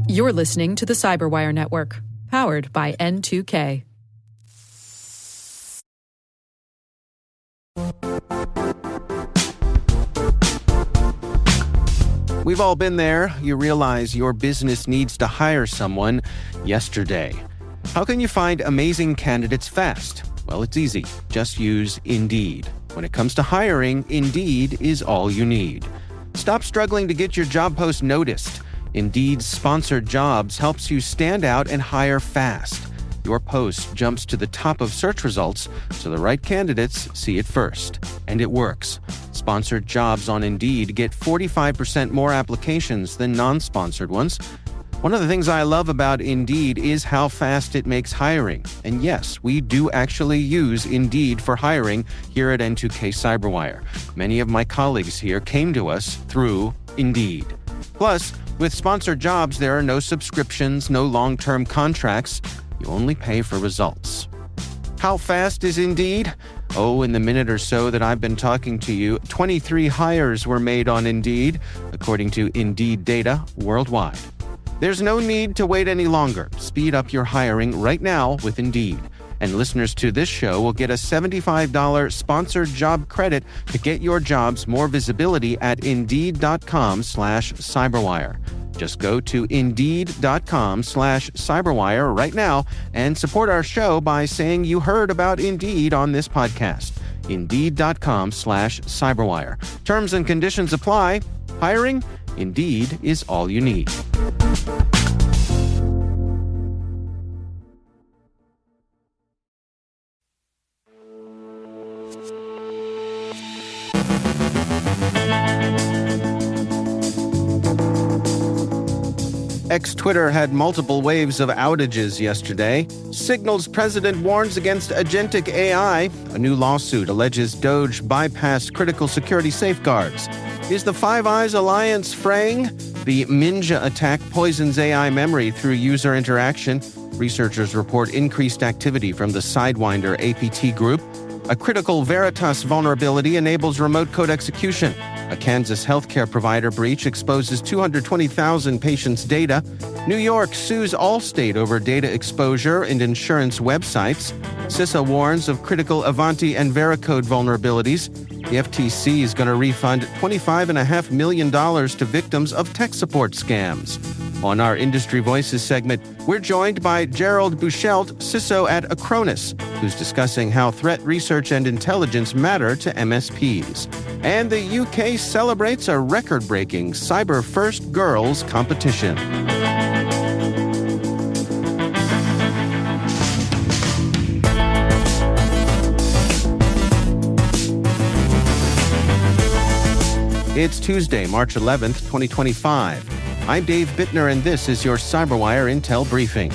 You're listening to the CyberWire Network, powered by N2K. We've all been there. You realize your business needs to hire someone yesterday. How can you find amazing candidates fast? Well, it's easy. Just use Indeed. When it comes to hiring, Indeed is all you need. Stop struggling to get your job post noticed. Indeed's Sponsored Jobs helps you stand out and hire fast. Your post jumps to the top of search results so the right candidates see it first. And it works. Sponsored jobs on Indeed get 45% more applications than non-sponsored ones. One of the things I love about Indeed is how fast it makes hiring. And yes, we do actually use Indeed for hiring here at N2K CyberWire. Many of my colleagues here came to us through Indeed. Plus, with sponsored jobs, there are no subscriptions, no long-term contracts. You only pay for results. How fast is Indeed? Oh, in the minute or so that I've been talking to you, 23 hires were made on Indeed, according to Indeed data worldwide. There's no need to wait any longer. Speed up your hiring right now with Indeed. And listeners to this show will get a $75 sponsored job credit to get your jobs more visibility at Indeed.com/cyberwire. Just go to Indeed.com/cyberwire right now and support our show by saying you heard about Indeed on this podcast. Indeed.com/cyberwire. Terms and conditions apply. Hiring? Indeed is all you need. Twitter had multiple waves of outages yesterday. Signal's president warns against agentic AI. A new lawsuit alleges Doge bypassed critical security safeguards. Is the Five Eyes Alliance fraying? The Ninja attack poisons AI memory through user interaction. Researchers report increased activity from the Sidewinder APT group. A critical Veritas vulnerability enables remote code execution. A Kansas healthcare provider breach exposes 220,000 patients' data. New York sues Allstate over data exposure and insurance websites. CISA warns of critical Avanti and Veracode vulnerabilities. The FTC is going to refund $25.5 million to victims of tech support scams. On our Industry Voices segment, we're joined by Gerald Buchelt, CISO at Acronis, who's discussing how threat research and intelligence matter to MSPs. And the UK celebrates a record-breaking Cyber First Girls competition. It's Tuesday, March 11th, 2025. I'm Dave Bittner, and this is your CyberWire Intel Briefing.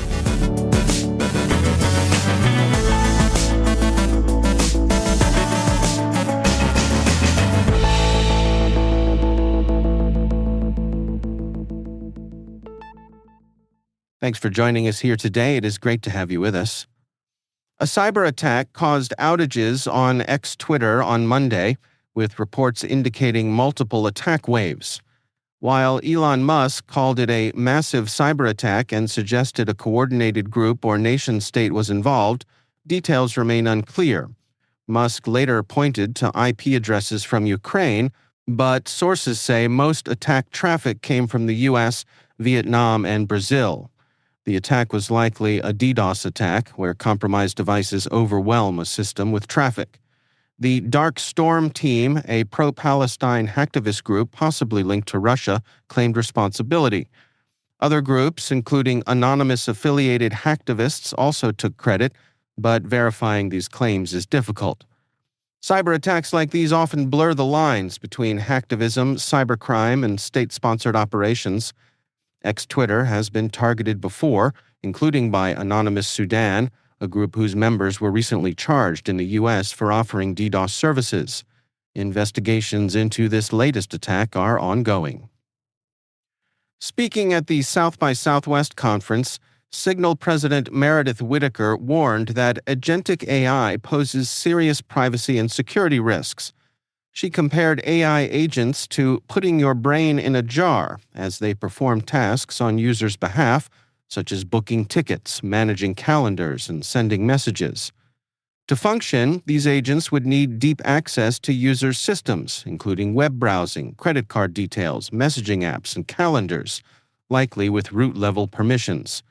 Thanks for joining us here today. It is great to have you with us. A cyber attack caused outages on Twitter on Monday, with reports indicating multiple attack waves. While Elon Musk called it a massive cyber attack and suggested a coordinated group or nation-state was involved, details remain unclear. Musk later pointed to IP addresses from Ukraine, but sources say most attack traffic came from the U.S., Vietnam, and Brazil. The attack was likely a DDoS attack, where compromised devices overwhelm a system with traffic. The Dark Storm team, a pro-Palestine hacktivist group possibly linked to Russia, claimed responsibility. Other groups, including anonymous affiliated hacktivists, also took credit, but verifying these claims is difficult. Cyber attacks like these often blur the lines between hacktivism, cybercrime, and state-sponsored operations. Twitter has been targeted before, including by Anonymous Sudan, a group whose members were recently charged in the U.S. for offering DDoS services. Investigations into this latest attack are ongoing. Speaking at the South by Southwest conference, Signal President Meredith Whittaker warned that agentic AI poses serious privacy and security risks. She compared AI agents to putting your brain in a jar as they perform tasks on users' behalf, such as booking tickets, managing calendars, and sending messages. To function, these agents would need deep access to users' systems, including web browsing, credit card details, messaging apps, and calendars, likely with root-level permissions.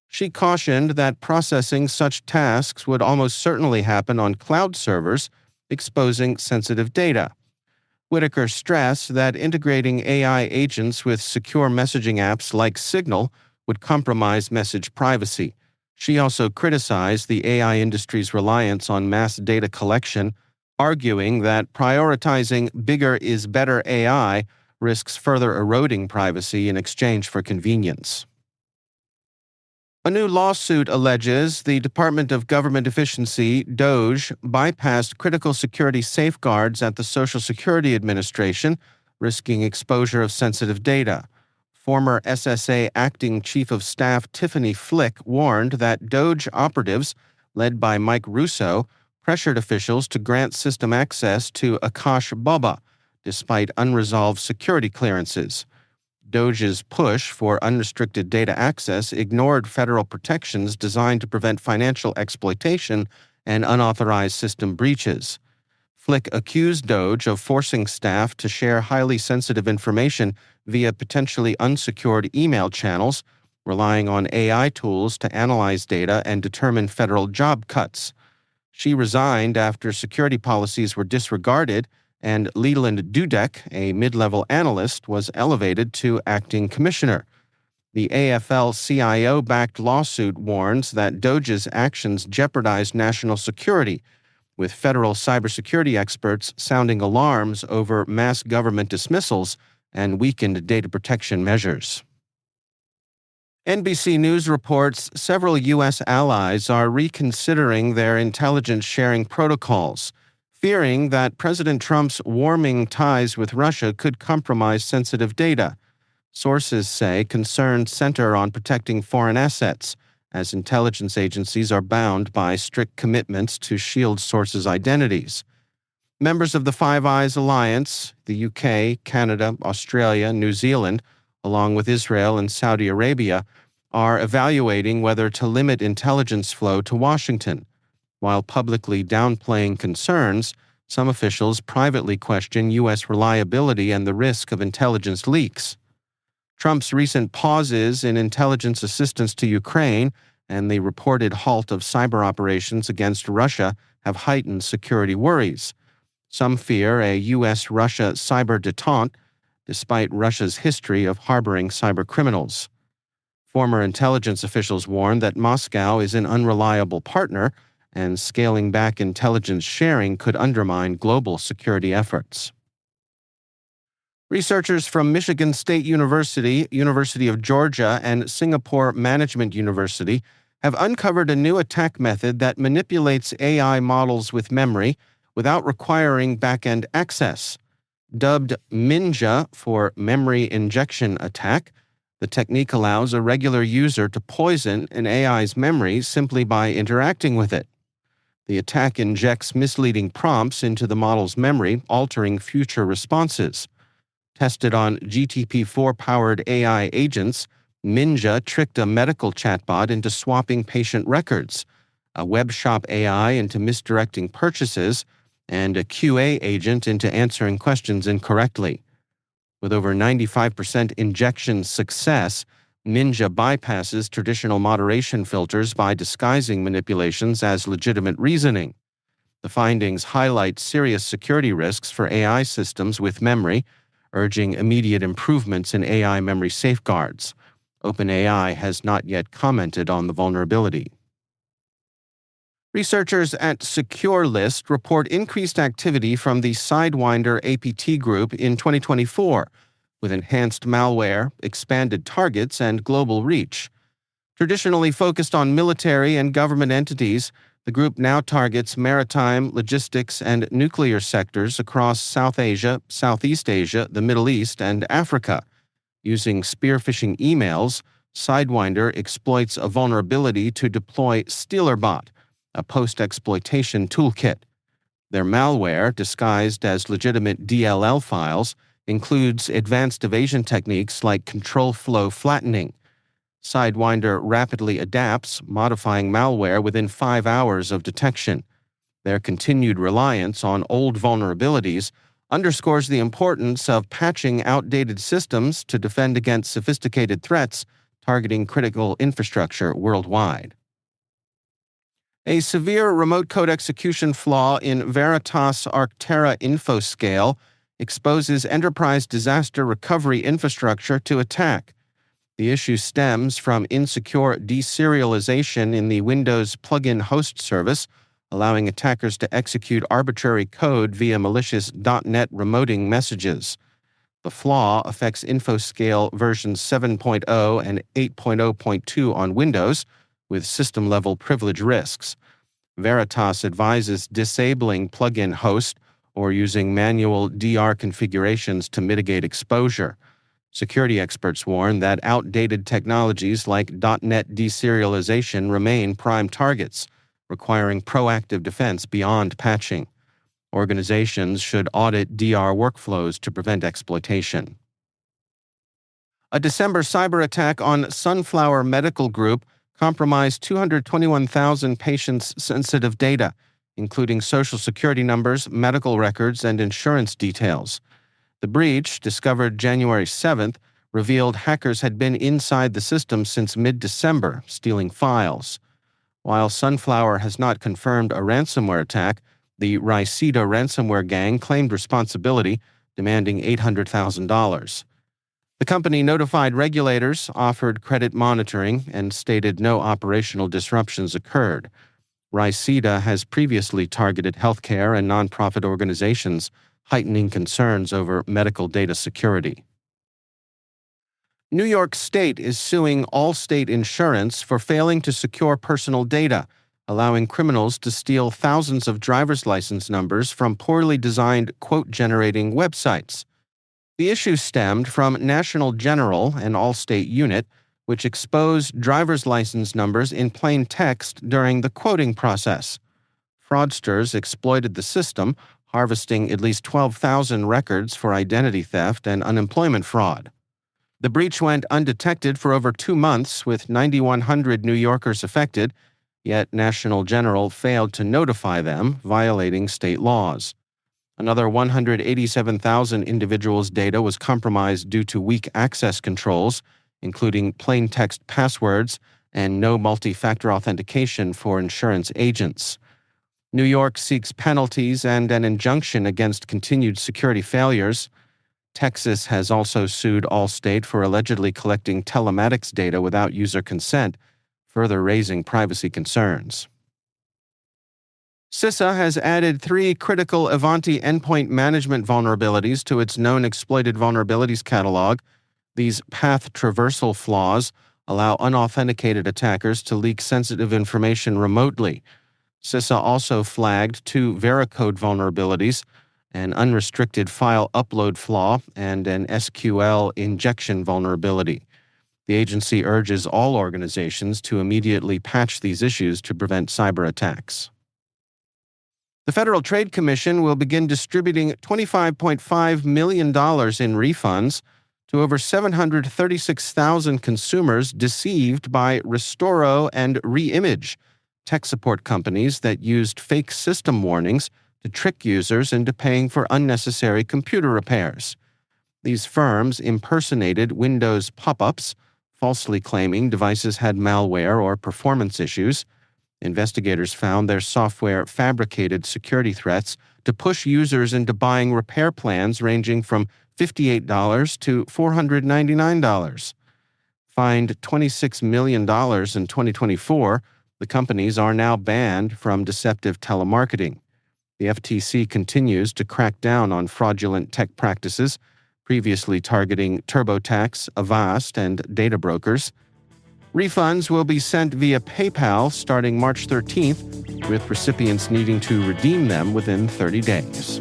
She cautioned that processing such tasks would almost certainly happen on cloud servers, exposing sensitive data. Whitaker stressed that integrating AI agents with secure messaging apps like Signal would compromise message privacy. She also criticized the AI industry's reliance on mass data collection, arguing that prioritizing bigger is better AI risks further eroding privacy in exchange for convenience. A new lawsuit alleges the Department of Government Efficiency, DOGE, bypassed critical security safeguards at the Social Security Administration, risking exposure of sensitive data. Former SSA Acting Chief of Staff Tiffany Flick warned that DOGE operatives, led by Mike Russo, pressured officials to grant system access to Akash Baba, despite unresolved security clearances. DOGE's push for unrestricted data access ignored federal protections designed to prevent financial exploitation and unauthorized system breaches. Flick accused DOGE of forcing staff to share highly sensitive information via potentially unsecured email channels, relying on AI tools to analyze data and determine federal job cuts. She resigned after security policies were disregarded, and Leland Dudek, a mid-level analyst, was elevated to acting commissioner. The AFL-CIO-backed lawsuit warns that DOGE's actions jeopardize national security, with federal cybersecurity experts sounding alarms over mass government dismissals and weakened data protection measures. NBC News reports several U.S. allies are reconsidering their intelligence sharing protocols, fearing that President Trump's warming ties with Russia could compromise sensitive data. Sources say concerns center on protecting foreign assets, as intelligence agencies are bound by strict commitments to shield sources' identities. Members of the Five Eyes Alliance, the UK, Canada, Australia, New Zealand, along with Israel and Saudi Arabia, are evaluating whether to limit intelligence flow to Washington. While publicly downplaying concerns, some officials privately question U.S. reliability and the risk of intelligence leaks. Trump's recent pauses in intelligence assistance to Ukraine and the reported halt of cyber operations against Russia have heightened security worries. Some fear a U.S.-Russia cyber détente, despite Russia's history of harboring cybercriminals. Former intelligence officials warn that Moscow is an unreliable partner, and scaling back intelligence sharing could undermine global security efforts. Researchers from Michigan State University, University of Georgia, and Singapore Management University have uncovered a new attack method that manipulates AI models with memory without requiring back-end access. Dubbed Minja for memory injection attack, the technique allows a regular user to poison an AI's memory simply by interacting with it. The attack injects misleading prompts into the model's memory, altering future responses. Tested on GTP4-powered AI agents, Minja tricked a medical chatbot into swapping patient records, a web shop AI into misdirecting purchases, and a QA agent into answering questions incorrectly. With over 95% injection success, Minja bypasses traditional moderation filters by disguising manipulations as legitimate reasoning. The findings highlight serious security risks for AI systems with memory, urging immediate improvements in AI memory safeguards. OpenAI has not yet commented on the vulnerability. Researchers at SecureList report increased activity from the Sidewinder APT group in 2024, with enhanced malware, expanded targets, and global reach. Traditionally focused on military and government entities, the group now targets maritime, logistics, and nuclear sectors across South Asia, Southeast Asia, the Middle East, and Africa. Using spear-phishing emails, Sidewinder exploits a vulnerability to deploy StealerBot, a post-exploitation toolkit. Their malware, disguised as legitimate DLL files, includes advanced evasion techniques like control flow flattening. Sidewinder rapidly adapts, modifying malware within 5 hours of detection. Their continued reliance on old vulnerabilities underscores the importance of patching outdated systems to defend against sophisticated threats targeting critical infrastructure worldwide. A severe remote code execution flaw in Veritas Arctera InfoScale exposes enterprise disaster recovery infrastructure to attack. The issue stems from insecure deserialization in the Windows plugin host service, allowing attackers to execute arbitrary code via malicious .NET remoting messages. The flaw affects InfoScale versions 7.0 and 8.0.2 on Windows, with system-level privilege risks. Veritas advises disabling plugin host or using manual DR configurations to mitigate exposure. Security experts warn that outdated technologies like .NET deserialization remain prime targets, requiring proactive defense beyond patching. Organizations should audit DR workflows to prevent exploitation. A December cyber attack on Sunflower Medical Group compromised 221,000 patients' sensitive data, including social security numbers, medical records, and insurance details. The breach, discovered January 7th, revealed hackers had been inside the system since mid-December, stealing files. While Sunflower has not confirmed a ransomware attack, the Riceda ransomware gang claimed responsibility, demanding $800,000. The company notified regulators, offered credit monitoring, and stated no operational disruptions occurred. Riceda has previously targeted healthcare and nonprofit organizations, heightening concerns over medical data security. New York State is suing Allstate Insurance for failing to secure personal data, allowing criminals to steal thousands of driver's license numbers from poorly designed quote-generating websites. The issue stemmed from National General, an Allstate unit, which exposed driver's license numbers in plain text during the quoting process. Fraudsters exploited the system, harvesting at least 12,000 records for identity theft and unemployment fraud. The breach went undetected for over 2 months, with 9,100 New Yorkers affected, yet National General failed to notify them, violating state laws. Another 187,000 individuals' data was compromised due to weak access controls, including plain text passwords and no multi-factor authentication for insurance agents. New York seeks penalties and an injunction against continued security failures. Texas has also sued Allstate for allegedly collecting telematics data without user consent, further raising privacy concerns. CISA has added 3 critical Avanti endpoint management vulnerabilities to its known exploited vulnerabilities catalog. These path traversal flaws allow unauthenticated attackers to leak sensitive information remotely. CISA also flagged 2 Veracode vulnerabilities, an unrestricted file upload flaw, and an SQL injection vulnerability. The agency urges all organizations to immediately patch these issues to prevent cyber attacks. The Federal Trade Commission will begin distributing $25.5 million in refunds to over 736,000 consumers deceived by Restoro and Reimage, tech support companies that used fake system warnings to trick users into paying for unnecessary computer repairs. These firms impersonated Windows pop-ups, falsely claiming devices had malware or performance issues. Investigators found their software fabricated security threats to push users into buying repair plans ranging from $58 to $499. Fined $26 million in 2024, the companies are now banned from deceptive telemarketing. The FTC continues to crack down on fraudulent tech practices, previously targeting TurboTax, Avast, and data brokers. Refunds will be sent via PayPal starting March 13th, with recipients needing to redeem them within 30 days.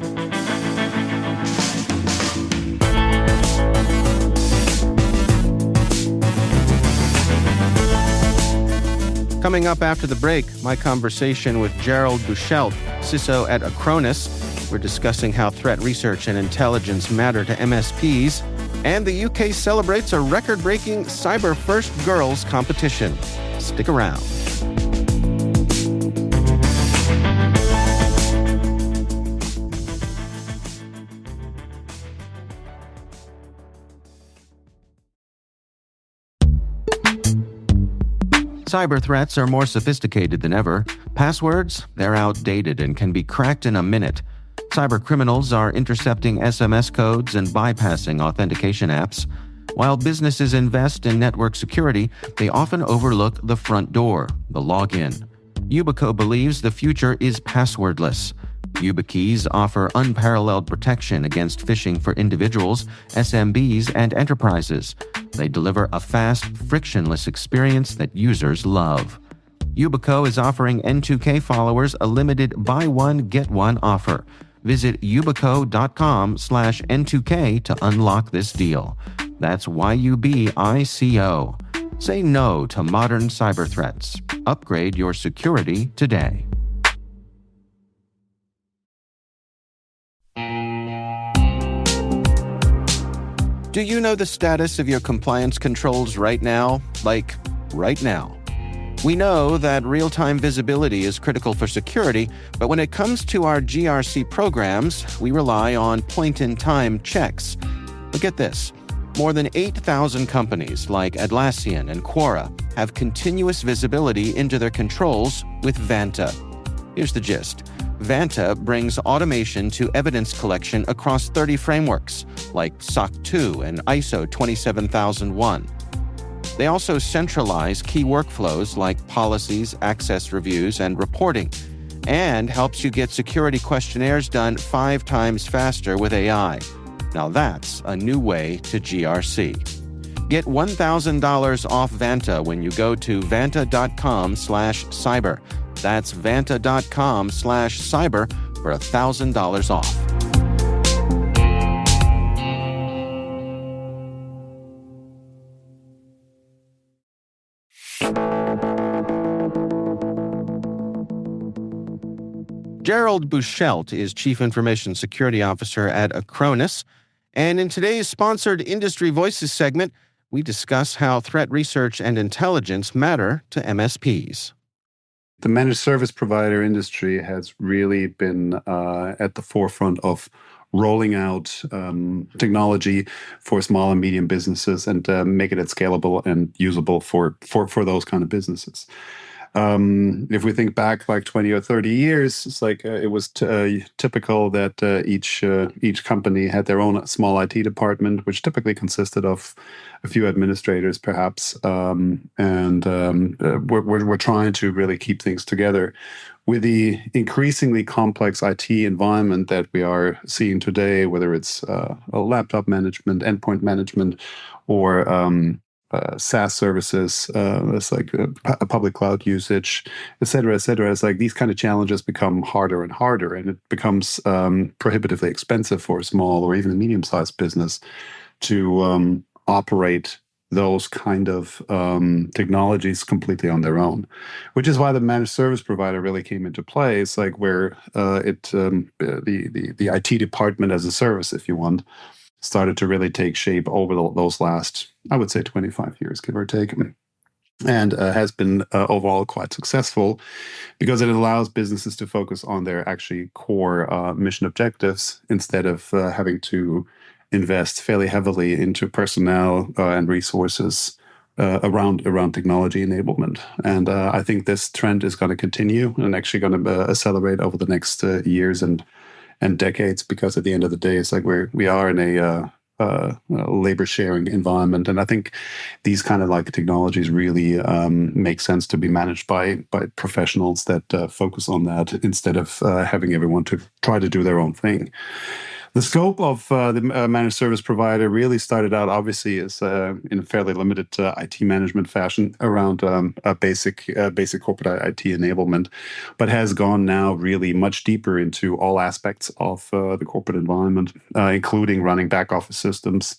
Coming up after the break, my conversation with Gerald Buchelt, CISO at Acronis. We're discussing how threat research and intelligence matter to MSPs. And the UK celebrates a record-breaking Cyber First Girls competition. Stick around. Cyber threats are more sophisticated than ever. Passwords, they're outdated and can be cracked in a minute. Cyber criminals are intercepting SMS codes and bypassing authentication apps. While businesses invest in network security, they often overlook the front door, the login. Yubico believes the future is passwordless. YubiKeys offer unparalleled protection against phishing for individuals, SMBs, and enterprises. They deliver a fast, frictionless experience that users love. Yubico is offering N2K followers a limited buy one, get one offer. Visit yubico.com/N2K to unlock this deal. That's YUBICO. Say no to modern cyber threats. Upgrade your security today. Do you know the status of your compliance controls right now? Like, right now. We know that real-time visibility is critical for security, but when it comes to our GRC programs, we rely on point-in-time checks. But get this. More than 8,000 companies like Atlassian and Quora have continuous visibility into their controls with Vanta. Here's the gist. Vanta brings automation to evidence collection across 30 frameworks, like SOC 2 and ISO 27001. They also centralize key workflows like policies, access reviews, and reporting, and helps you get security questionnaires done 5 times faster with AI. Now that's a new way to GRC. Get $1,000 off Vanta when you go to vanta.com/cyber. That's vanta.com/cyber for $1,000 off. Gerald Buchelt is Chief Information Security Officer at Acronis. And in today's sponsored Industry Voices segment, we discuss how threat research and intelligence matter to MSPs. The managed service provider industry has really been at the forefront of rolling out technology for small and medium businesses and making it scalable and usable for those kind of businesses. If we think back like 20 or 30 years, it's like it was typical that each company had their own small IT department, which typically consisted of a few administrators, perhaps, and we're trying to really keep things together. With the increasingly complex IT environment that we are seeing today, whether it's a laptop management, endpoint management, or SaaS services, it's like a public cloud usage, et cetera, et cetera. It's like these kind of challenges become harder and harder, and it becomes prohibitively expensive for a small or even a medium-sized business to operate those kind of technologies completely on their own, which is why the managed service provider really came into play. It's like where the IT department as a service, if you want, started to really take shape over those last, I would say, 25 years, give or take, and has been overall quite successful because it allows businesses to focus on their actually core mission objectives instead of having to invest fairly heavily into personnel and resources around technology enablement. And I think this trend is going to continue and actually going to accelerate over the next years and decades, because at the end of the day, it's like we are in a labor sharing environment, and I think these kind of like technologies really make sense to be managed by professionals that focus on that instead of having everyone to try to do their own thing. The scope of the managed service provider really started out, obviously, as in a fairly limited IT management fashion around a basic corporate IT enablement, but has gone now really much deeper into all aspects of the corporate environment, including running back office systems,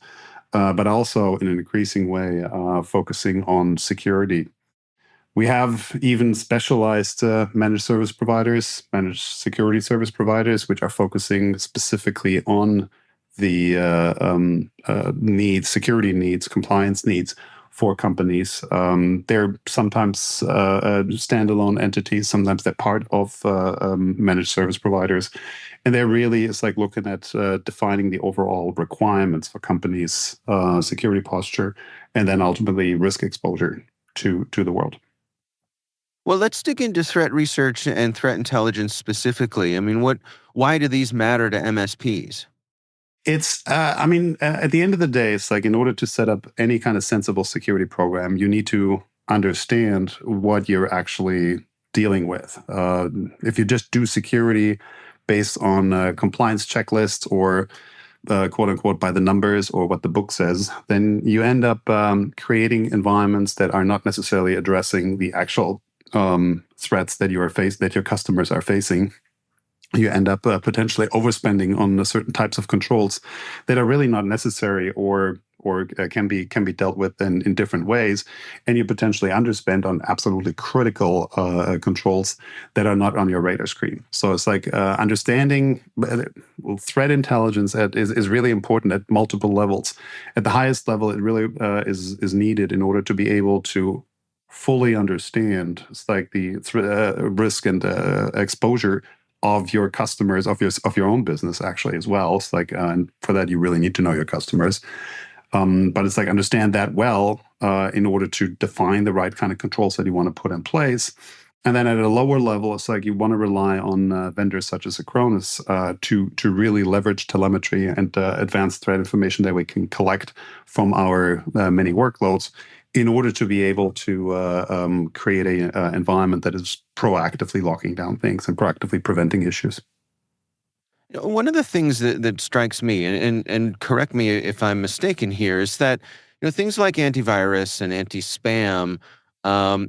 but also in an increasing way focusing on security. We have even specialized managed service providers, managed security service providers, which are focusing specifically on the needs, security needs, compliance needs for companies. They're sometimes standalone entities, sometimes they're part of managed service providers. And they're really, it's like looking at defining the overall requirements for companies' security posture, and then ultimately risk exposure to the world. Well, let's dig into threat research and threat intelligence specifically. I mean, why do these matter to MSPs? It's, at the end of the day, it's like in order to set up any kind of sensible security program, you need to understand what you're actually dealing with. If you just do security based on compliance checklists or quote unquote by the numbers or what the book says, then you end up creating environments that are not necessarily addressing the actual threats that that your customers are facing. You end up potentially overspending on certain types of controls that are really not necessary or can be dealt with in different ways, and you potentially underspend on absolutely critical controls that are not on your radar screen. So it's like understanding threat intelligence is really important at multiple levels. At the highest level, it really is needed in order to be able to fully understand it's like the risk and exposure of your customers, of your own business actually as well. It's like, and for that you really need to know your customers. But it's like understand that well in order to define the right kind of controls that you want to put in place. And then at a lower level, it's like you want to rely on vendors such as Acronis to really leverage telemetry and advanced threat information that we can collect from our many workloads in order to be able to create an environment that is proactively locking down things and proactively preventing issues. One of the things that strikes me, and correct me if I'm mistaken here, is that things like antivirus and anti-spam,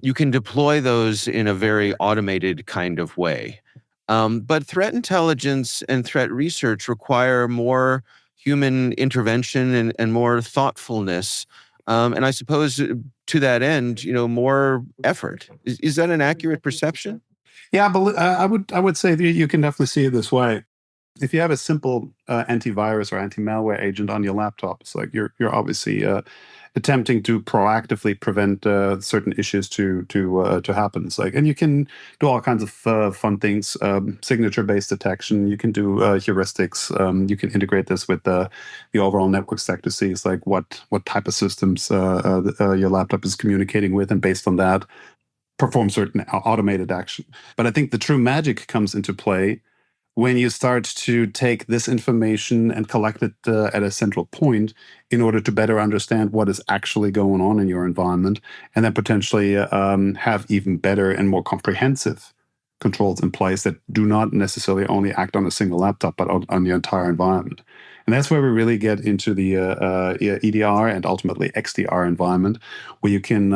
you can deploy those in a very automated kind of way. But threat intelligence and threat research require more human intervention and more thoughtfulness. And I suppose to that end, more effort. Is that an accurate perception? Yeah, but I would say that you can definitely see it this way. If you have a simple antivirus or anti-malware agent on your laptop, it's like you're obviously attempting to proactively prevent certain issues to happen. It's like, and you can do all kinds of fun things, signature-based detection. You can do heuristics. You can integrate this with the overall network stack to see it's like what type of systems your laptop is communicating with, and based on that, perform certain automated action. But I think the true magic comes into play when you start to take this information and collect it at a central point in order to better understand what is actually going on in your environment, and then potentially have even better and more comprehensive controls in place that do not necessarily only act on a single laptop, but on the entire environment. And that's where we really get into the EDR and ultimately XDR environment, where you can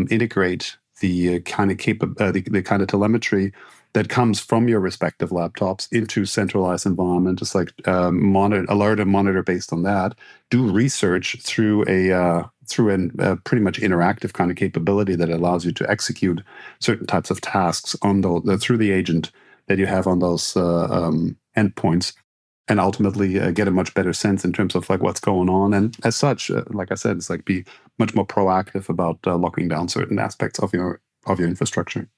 integrate the kind of the kind of telemetry that comes from your respective laptops into centralized environment. It's like alert and monitor based on that. Do research through a pretty much interactive kind of capability that allows you to execute certain types of tasks on through the agent that you have on those endpoints, and ultimately get a much better sense in terms of like what's going on. And as such, like I said, it's like be much more proactive about locking down certain aspects of your infrastructure.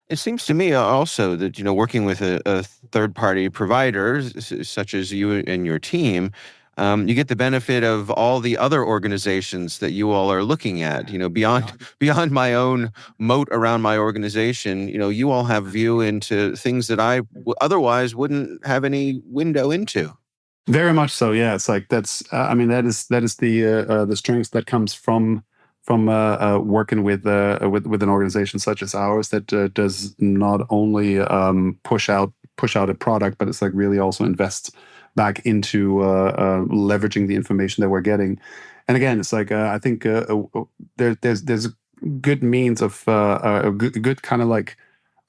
It seems to me also that, working with a third-party provider, such as you and your team, you get the benefit of all the other organizations that you all are looking at. Beyond my own moat around my organization, you all have view into things that I otherwise wouldn't have any window into. Very much so. Yeah, it's like that is the strength that comes from working with an organization such as ours that does not only push out a product, but it's like really also invests back into leveraging the information that we're getting. And again, it's like I think there's good means of good kind of like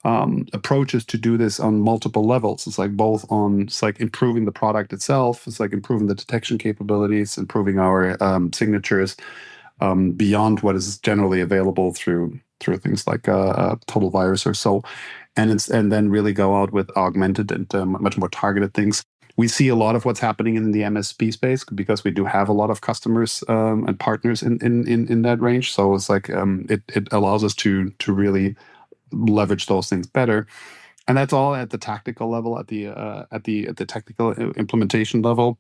approaches to do this on multiple levels. It's like it's like improving the product itself. It's like improving the detection capabilities, improving our signatures beyond what is generally available through through things like Total Virus or so, and then really go out with augmented and much more targeted things. We see a lot of what's happening in the MSP space because we do have a lot of customers and partners in that range. So it's like it allows us to really leverage those things better. And that's all at the tactical level, at the technical implementation level.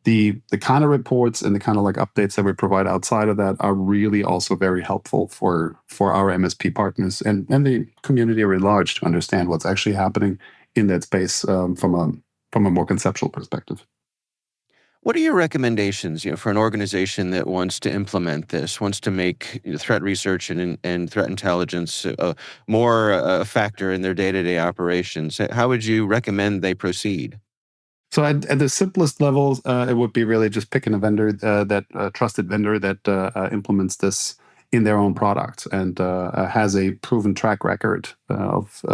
The kind of reports and the kind of like updates that we provide outside of that are really also very helpful for our MSP partners and the community at large to understand what's actually happening in that space from a more conceptual perspective. What are your recommendations, for an organization that wants to implement this, wants to make threat research and threat intelligence more a factor in their day-to-day operations? How would you recommend they proceed? So at the simplest levels, it would be really just picking a vendor, trusted vendor that implements this in their own product and has a proven track record of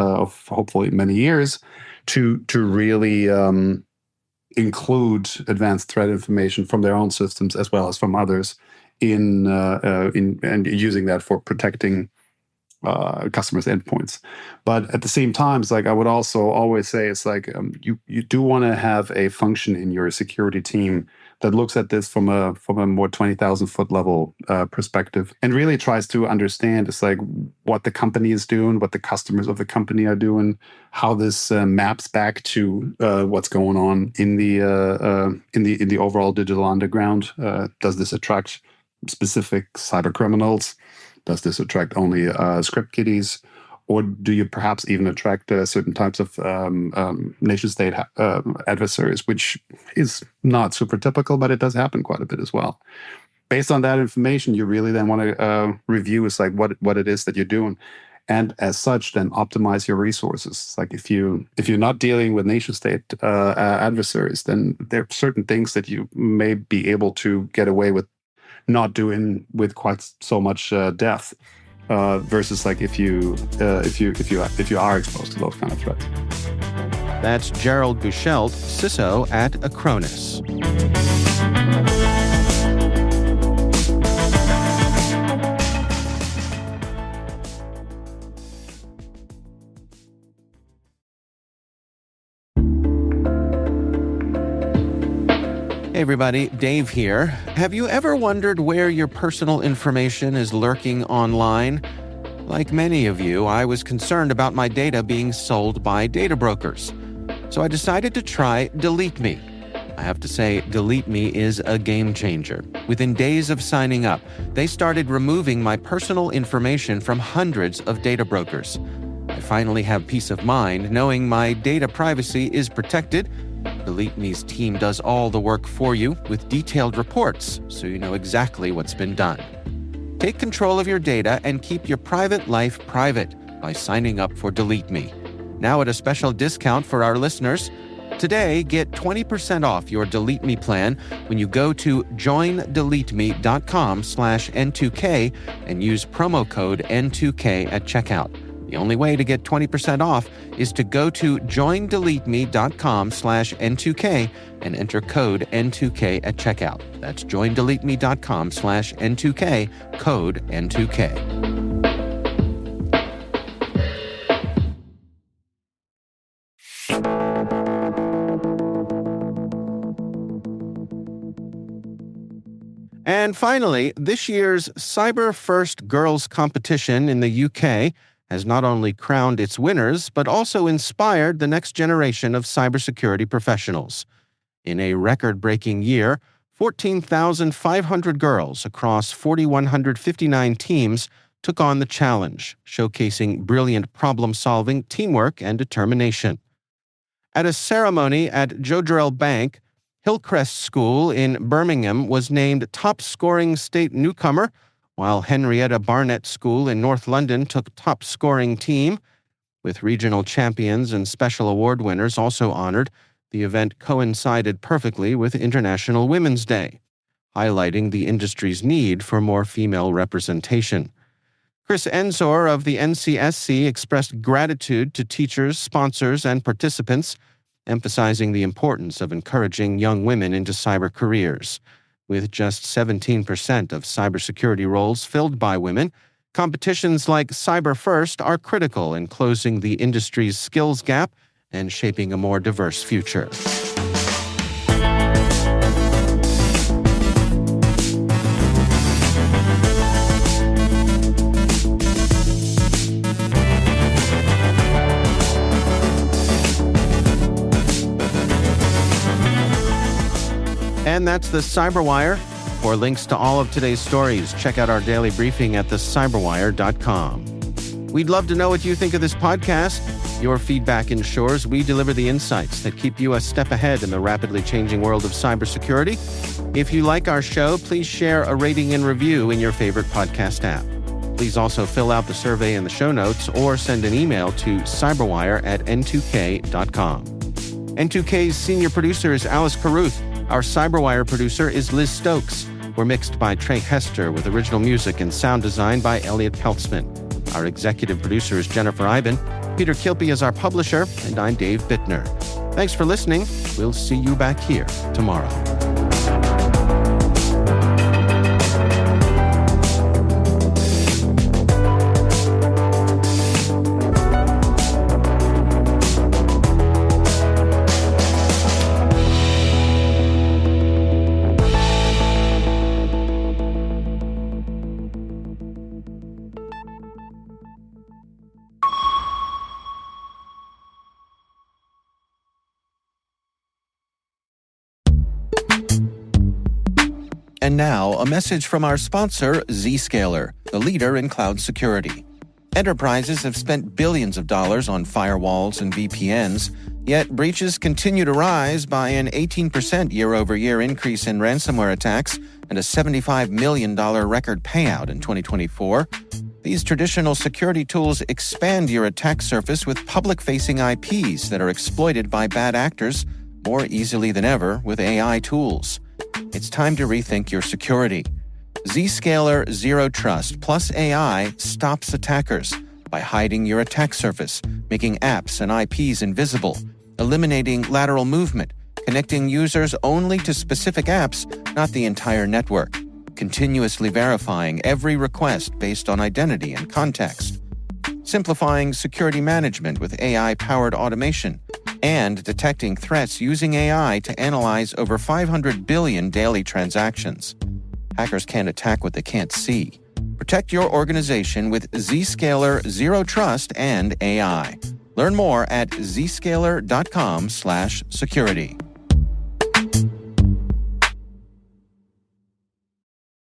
hopefully many years to really include advanced threat information from their own systems as well as from others in and using that for protecting customers' endpoints. But at the same time, it's like I would also always say it's like you do want to have a function in your security team that looks at this from a more 20,000-foot level perspective and really tries to understand it's like what the company is doing, what the customers of the company are doing, how this maps back to what's going on in the overall digital underground. Does this attract specific cyber criminals? Does this attract only script kiddies? Or do you perhaps even attract certain types of nation-state adversaries, which is not super typical, but it does happen quite a bit as well. Based on that information, you really then want to review is like what it is that you're doing. And as such, then optimize your resources. Like if you're not dealing with nation-state adversaries, then there are certain things that you may be able to get away with not doing with quite so much depth, versus like if you are exposed to those kind of threats. That's Gerald Buchelt, CISO at Acronis. Hey everybody, Dave here. Have you ever wondered where your personal information is lurking online? Like many of you, I was concerned about my data being sold by data brokers. So I decided to try Delete Me. I have to say, Delete Me is a game changer. Within days of signing up, they started removing my personal information from hundreds of data brokers. I finally have peace of mind knowing my data privacy is protected. Delete Me's team does all the work for you with detailed reports, so you know exactly what's been done. Take control of your data and keep your private life private by signing up for Delete Me. Now at a special discount for our listeners. Today, get 20% off your Delete Me plan when you go to joindeleteme.com/N2K and use promo code N2K at checkout. The only way to get 20% off is to go to joindeleteme.com/N2K and enter code N2K at checkout. That's joindeleteme.com/N2K, code N2K. And finally, this year's Cyber First Girls competition in the UK has not only crowned its winners, but also inspired the next generation of cybersecurity professionals. In a record-breaking year, 14,500 girls across 4,159 teams took on the challenge, showcasing brilliant problem-solving, teamwork, and determination. At a ceremony at Jodrell Bank, Hillcrest School in Birmingham was named top-scoring state newcomer, while Henrietta Barnett School in North London took top-scoring team. With regional champions and special award winners also honored, the event coincided perfectly with International Women's Day, highlighting the industry's need for more female representation. Chris Ensor of the NCSC expressed gratitude to teachers, sponsors, and participants, emphasizing the importance of encouraging young women into cyber careers. With just 17% of cybersecurity roles filled by women, Competitions like Cyber First are critical in closing the industry's skills gap and shaping a more diverse future. And that's the CyberWire. For links to all of today's stories, check out our daily briefing at thecyberwire.com. We'd love to know what you think of this podcast. Your feedback ensures we deliver the insights that keep you a step ahead in the rapidly changing world of cybersecurity. If you like our show, please share a rating and review in your favorite podcast app. Please also fill out the survey in the show notes or send an email to cyberwire@n2k.com. N2K's senior producer is Alice Carruth. Our CyberWire producer is Liz Stokes. We're mixed by Trey Hester with original music and sound design by Elliot Peltzman. Our executive producer is Jennifer Iben. Peter Kilpie is our publisher, and I'm Dave Bittner. Thanks for listening. We'll see you back here tomorrow. And now, a message from our sponsor, Zscaler, the leader in cloud security. Enterprises have spent billions of dollars on firewalls and VPNs, yet breaches continue to rise by an 18% year-over-year increase in ransomware attacks and a $75 million record payout in 2024. These traditional security tools expand your attack surface with public-facing IPs that are exploited by bad actors more easily than ever with AI tools. It's time to rethink your security. Zscaler Zero Trust plus AI stops attackers by hiding your attack surface, making apps and IPs invisible, eliminating lateral movement, connecting users only to specific apps, not the entire network, continuously verifying every request based on identity and context, simplifying security management with AI-powered automation, and detecting threats using AI to analyze over 500 billion daily transactions. Hackers can't attack what they can't see. Protect your organization with Zscaler Zero Trust and AI. Learn more at zscaler.com/security.